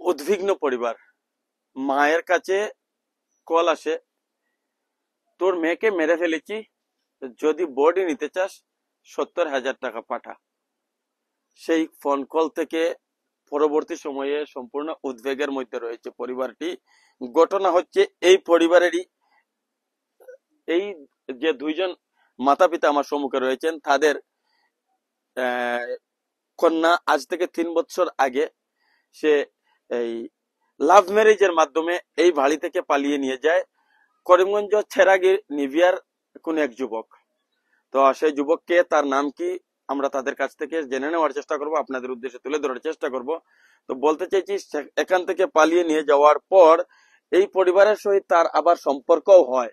উদ্বিগ্ন পরিবার। মায়ের কাছে কল আসে, তোর মেয়েকে মেরে ফেলেছি, যদি বডি নিতে চাস 70,000 টাকা পাঠা। সেই ফোন কল থেকে পরবর্তী সময়ে সম্পূর্ণ উদ্বেগের মধ্যে রয়েছে পরিবারটি। ঘটনা হচ্ছে এই পরিবারেরই এই যে দুইজন মাতা পিতা আমার সম্মুখে রয়েছেন, তাদের কন্যা আজ থেকে 3 বছর আগে সে এই লাভ ম্যারেজের মাধ্যমে এই বাড়ি থেকে পালিয়ে নিয়ে যায় করিমগঞ্জ ছেড়াগি নিভিয়ার কোন এক যুবক। তো সেই যুবককে, তার নাম কি, আমরা তাদের কাছ থেকে জেনে নেওয়ার চেষ্টা করব, আপনাদের উদ্দেশ্যে তুলে ধরার চেষ্টা করব। তো বলতে চাইছি, এখান থেকে পালিয়ে নিয়ে যাওয়ার পর এই পরিবারের সহিত তার আবার সম্পর্কও হয়।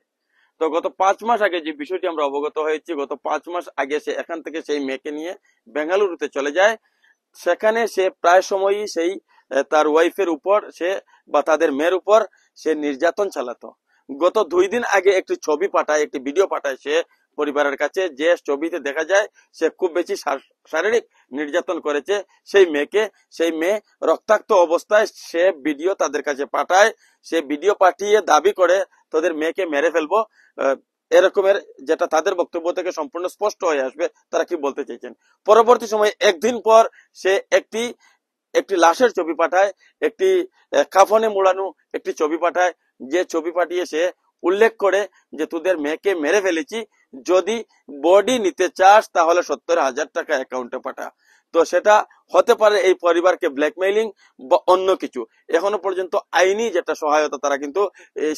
তো গত 5 মাস আগে যে বিষয়টি আমরা অবগত হয়েছি, গত 5 মাস আগে সে এখান থেকে সেই মেয়েকে নিয়ে বেঙ্গালুরুতে চলে যায়। সেখানে সে প্রায় সময়ই সেই তার ওয়াইফের উপর সে বা তাদের মেয়ের উপর সে নির্যাতন চালাতো। গত 2 দিন আগে একটি ছবি পাঠায়, একটি ভিডিও পাঠায় সে পরিবারের কাছে, যে ছবিতে দেখা যায় সে খুব বেশি শারীরিক নির্যাতন করেছে সেই মেয়েকে। সেই মেয়ে রক্তাক্ত অবস্থায় সে ভিডিও তাদের কাছে পাঠায়। সে ভিডিও পাঠিয়ে দাবি করে তাদের মেয়েকে মেরে ফেলবো, এরকমের, যেটা তাদের বক্তব্য থেকে সম্পূর্ণ স্পষ্ট হয়ে আসবে তারা কি বলতে চাইছেন। পরবর্তী সময়ে একদিন পর সে একটি লাশের ছবি পাঠায়, একটি কাফনে মোড়ানো একটি ছবি পাঠায়, যে ছবি পাঠিয়ে সে উল্লেখ করে যে তোদের মেয়েকে মেরে ফেলেছি, যদি বডি নিতে চাস তাহলে 70,000 টাকা অ্যাকাউন্টে পাঠা। তো সেটা হতে পারে এই পরিবারকে ব্ল্যাকমেইলিং বা অন্য কিছু। এখনো পর্যন্ত আইনি যেটা সহায়তা, তারা কিন্তু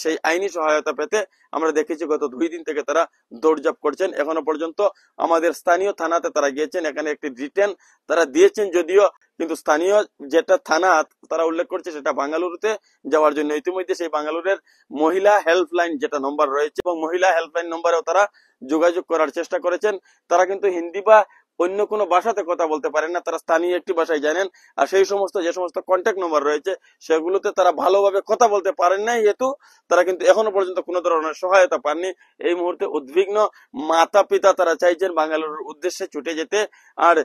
সেই আইনি সহায়তা পেতে আমরা দেখেছি গত 2 দিন থেকে তারা দৌড়ঝাঁপ করছেন। এখনো পর্যন্ত আমাদের স্থানীয় থানাতে তারা গিয়েছেন, এখানে একটি রিটেন তারা দিয়েছেন যদিও, কিন্তু স্থানীয় যেটা থানা তারা উল্লেখ করছে সেটা বাঙ্গালুরুতে যাওয়ার জন্য। ইতিমধ্যে সেই বাঙ্গালুরের মহিলা হেল্পলাইন যেটা নম্বর রয়েছে এবং মহিলা হেল্পলাইন নম্বরেও তারা যোগাযোগ করার চেষ্টা করেছেন। তারা কিন্তু হিন্দি বা অন্য কোনো ভাষাতে কথা বলতে পারেন না, তারা স্থানীয় একটি ভাষায় জানেন। আর সেই সমস্ত যে সমস্ত কন্ট্যাক্ট নম্বর রয়েছে সেগুলোতে তারা ভালোভাবে কথা বলতে পারেন না, যেহেতু তারা কিন্তু এখনো পর্যন্ত কোনো ধরনের সহায়তা পাননি। এই মুহূর্তে উদ্বিগ্ন মাতা পিতা, তারা চাইছেন বাঙ্গালুরুর উদ্দেশ্যে ছুটে যেতে। আর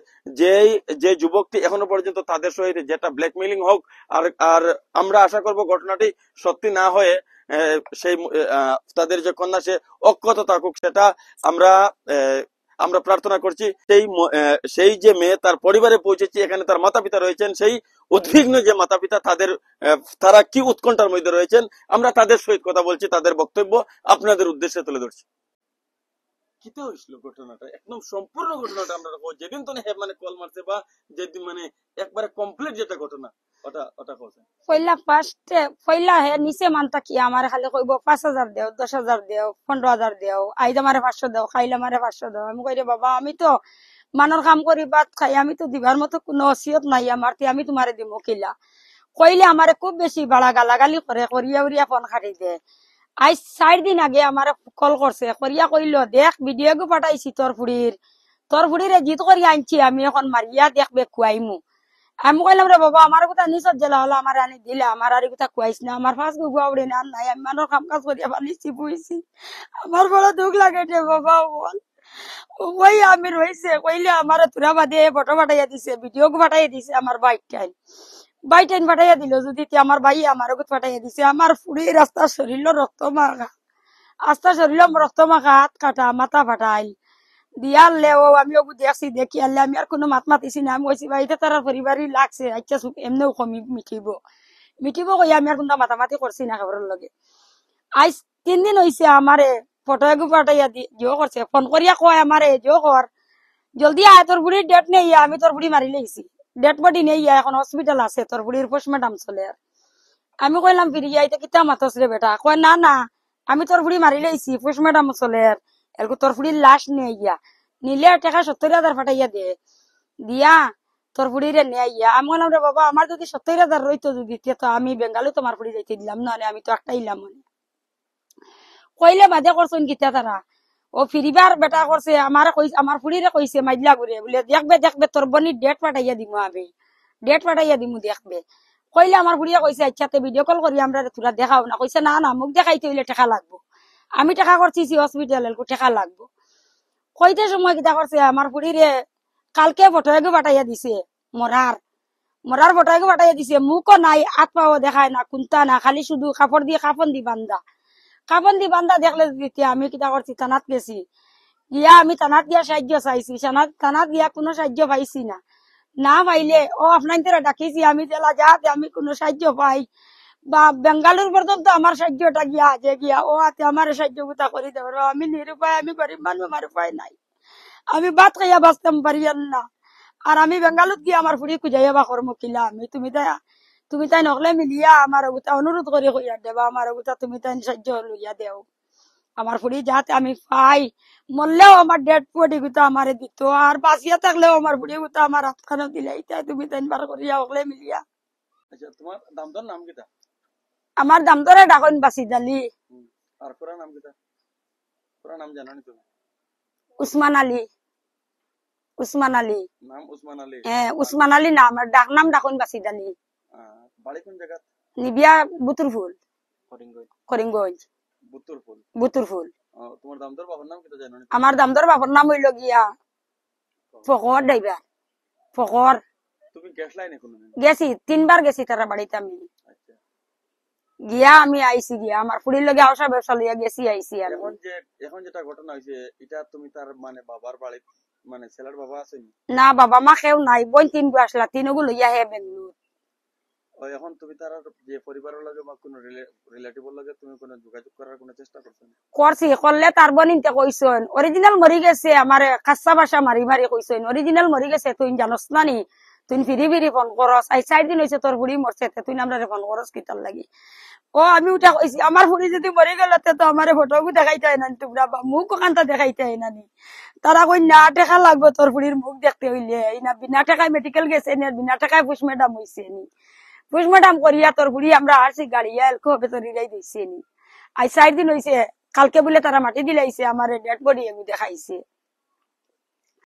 যে যুবকটি এখনো পর্যন্ত তাদের সহিত যেটা ব্ল্যাকমেইলিং হোক, আর আমরা আশা করব ঘটনাটি সত্যি না হয়ে সেই তাদের যে কন্যা সে অক্ষত থাকুক, সেটা আমরা প্রার্থনা করছি। সেই যে মেয়ে তার পরিবারে পৌঁছেছে, এখানে তার মাতা পিতা রয়েছেন, সেই উদ্বিগ্ন যে মাতা পিতা তারা কি উৎকণ্ঠার মধ্যে রয়েছেন, আমরা তাদের সহিত কথা বলছি, তাদের বক্তব্য আপনাদের উদ্দেশ্যে তুলে ধরছি। কিতে হইছিল ঘটনাটা, একদম সম্পূর্ণ ঘটনাটা আমরা যেদিন তো মানে কল মারছে বা যেদিন মানে একবারে কমপ্লিট যেটা ঘটনা ওটা বলছেন। পয়লা হে নিচে মানতা কি আমার খালি কইব 5,000 দেও, 10,000 দেও, 15,000 দেও, আইদা মারে 500 দেও, খাইলা মারে 500 দেও। আমি কইরে বাবা, আমি তো মানর কাম করি ভাত খাই, আমি তো দিবার মতো কোনো অসিয়ত নাই আমার, আমি তোমারে দিমু কিলা। কইলে আমারে খুব বেশি বাড়া গালাগালি করে, করিয়া উড়িয়া ফোন খাটি দে। আজ 4 দিন আগে আমার কল করছে, করিয়া কইল, দেখ ভিডিও গো পাঠাইছি তোর ফুড়িরে জিত করিয়া আনছি, আমি এখন মারিয়া দেখবে খুয়াইমু। আমি কইলাম, রে বাবা, আমার কথা নিচত জেলা হলো, আমার আনি দিলে, আমার আর কথা খুয়াইস না, আমার ফাঁস গুয়া উড়ে না নাই, আমি মানুষ কাম কাজ করিয়া পালিছি বুঝছি। আমার বড় দুঃখ লাগে রে বাবা। বল ওই আমি রয়েছে, কইলে আমার তুরা বাদে ফটো পাঠাইয়া দিছে, ভিডিও পাঠাইয়া দিছে, আমার বাইটাইন পাঠাইয়া দিল, যদি আমার ভাই আমার পাঠাইয়া দিছে। আমার ফুড়ি রাস্তা শরীর রক্ত মাখা, আস্তা শরীর রক্ত মাখা, হাত কাটা, মাথা ফাটাইল দিয়ালে। ও আমি ওগু দেখছি, দেখি আনলে আমি আর কোনো মাত মাতিছি না। আমি কইছি বাড়িতে তারা পরিবারই লাগছে, আচ্ছা এমনিও কমি মিটিব কই, আমি আর কোনো মাতামাতি করছি না খবরের লগে। আজ 3 দিন হয়েছে আমারে ফটো এগু পাঠাইয়া জিও করছে, ফোন করিয়া কয় আমারে, জিও কর জলদি আয়, তোর বুড়ির ডেট নেই, আমি তোর বুড়ি মারি লেছি, ডেড বডি নেই, এখন হসপিটাল আছে, তোর বুড়ির পোস্টমর্টম চলে। আমি কইলাম ফিরিয়া আইতে কিতা মাতস রে বেটা। কয় না না, আমি তোর বুড়ি মারি লেছি, পোস্টমর্টম চলে, এরকম তোর বুড়ির লাশ নিয়ে গিয়া নিলে টাকা 70,000 ফাটাইয়া দে, দিয়া তোর বুড়িরে নিয়ে আইয়া। আমি বললাম, রে বাবা, আমার যদি 70,000 রইতো যদি, তো আমি বেঙ্গালু তোমার বুড়ি যাইতে দিলাম না, আমি তো একটা ইলাম। কইলে বাদে করছেন কিতা তারা, ও ফিরিবার বেটা করছে, আমার ফুড়িরে কইছে মাইদলা ঘুরে বলে, দেখবে তোর বনি ডেট পাঠাইয়া দিমু, আমি ডেট পাঠাইয়া দিমু দেখবে। কইলে আমার ফুড়িয়া কইছে, আচ্ছা ভিডিও কল করি আমরা তোরা দেখাও না। কইছে না না, মুখ দেখাইতে হইলে টাকা লাগবো, আমি টাকা করছি হসপিটাল, টাকা লাগবো। কইতে সময় কিতা করছে, আমার ফুড়িরে কালকে ফটো এগু পাঠাইয়া দিছে মরার, মরার ফটাকে ফাটাই দিছে, মুখও নাই, হাত পাও দেখায় না, কুন্তা না, খালি শুধু কাপড় দিয়ে কাপন দি বান্ধা। কাপন দি বান্ধা দেখলে দিতে আমি কিতা করছি, থানাত গেছি। গিয়া আমি থানাত গিয়া সাহায্য চাইছি, থানাত গিয়া কোনো সাহায্য পাইছি না। না পাইলে ও আপনার ডাকিছি আমি, জেলা যাতে আমি কোনো সাহায্য পাই বা বেঙ্গালুর পর্যন্ত আমার সাহায্যটা গিয়া আছে গিয়া ও হাতে আমার সাহায্য গুতা করে দেবে। আমি নিরুপায়, আমি গরিব মানুষ, আমার উপায় নাই, আমি ভাত খাইয়া বাঁচতাম পারিয়ান না। আর আমি বেঙ্গালুর গিয়ে আমার ফুড়ি খুঁজাইয়া বা কর্ম কিলা আমি, তুমি তাই নকলে মিলিয়া আমার ওগুতা অনুরোধ করে কইয়া দেবা, আমার ওগুতা তুমি তাই সাহায্য লইয়া দেও আমার ফুড়ি, যাতে আমি পাই। মরলেও আমার ডেড বডি গুতা আমারে দিত, আর বাঁচিয়া থাকলেও আমার ফুড়ি গুতা আমার হাত খানো দিলাই, তাই তুমি তাই বার করিয়া ওকলে মিলিয়া। আচ্ছা, তোমার দামদার নাম কিটা? আমার দাম ধরে ডাকন বাসি দালি। আর পুরা নাম কিটা? পুরা নাম জানো নি তুমি? উসমান আলী। উসমান আলী নাম উসমান আলী? হ্যাঁ, উসমান আলী নাম, আর ডাক নাম ডাকন বাসি দালি। বাড়ি কোন জায়গা? নিবিয়া বুতুরফুল, করিমগঞ্জ। করিমগঞ্জ বুত্তুরফুল। বুতুরফুল। তোমার দামদার বাবার নাম কিটা জানো নি? আমার দামদর বাবার নাম হইল গিয়া ফকর ড্রাইভার, ফকর। তুমি গ্যাস লাইনে কোনদিন? গেছি, 3 বার গেছি তারা বাড়িতে আমি। আচ্ছা, গিয়া আমি আইছি, গিয়া আমার ফুড়ির লগে আওসা ব্যবসা লইয়া গেছি আইছি আমি। এখন যেটা ঘটনা হয়েছে, এটা তুমি তার মানে বাবার বাড়ি, মানে ছেলের বাবা আছেন? না, বাবা মা কেউ নাই, বোন 3 গো আসলা, 3 গো লইয়া হে বেঙ্গলুর। এখন তুমি তার যে পরিবারের লগে বা কোনো রিলেটিভের লগে তুমি কোনো যোগাযোগ করার কোনো চেষ্টা করছো না? করছি, করলে তার বোন ইনতে কইসন অরিজিনাল মরি গেছে, আমার খাসা ভাষা মারি মারি কইসন অরিজিনাল মরি গেছে, তুই জানোস না নি, তুই ফিরি ফিরি ফোন করস, আই 4 দিন হয়েছে তোর বুড়ি মরছে, তুই আমরা ফোন করস কিতার লাগি। ও আমি উঠা কইছি আমার বুড়ি যদি মরে গেল তো আমার ফটো দেখাইতে হয় না তোমরা, বা মুখ ওখানটা দেখাইতে হয় না নি। তারা কই না টেকা লাগবো তোর বুড়ির মুখ দেখতে হইলে, এই না বিনা টাকায় মেডিকেল গেছে নি, বিনা টাকায় পুষ ম্যাডাম হয়েছে নি, পুষ ম্যাডাম করিয়া তোর বুড়ি আমরা আসছি গাড়িয়া এলকো হবে তোর রিলাই দিচ্ছে নি। আই 4 দিন হয়েছে, কালকে বলে তারা মাটি দিলাইছে, আমার ডেড বডি এমনি দেখাইছে।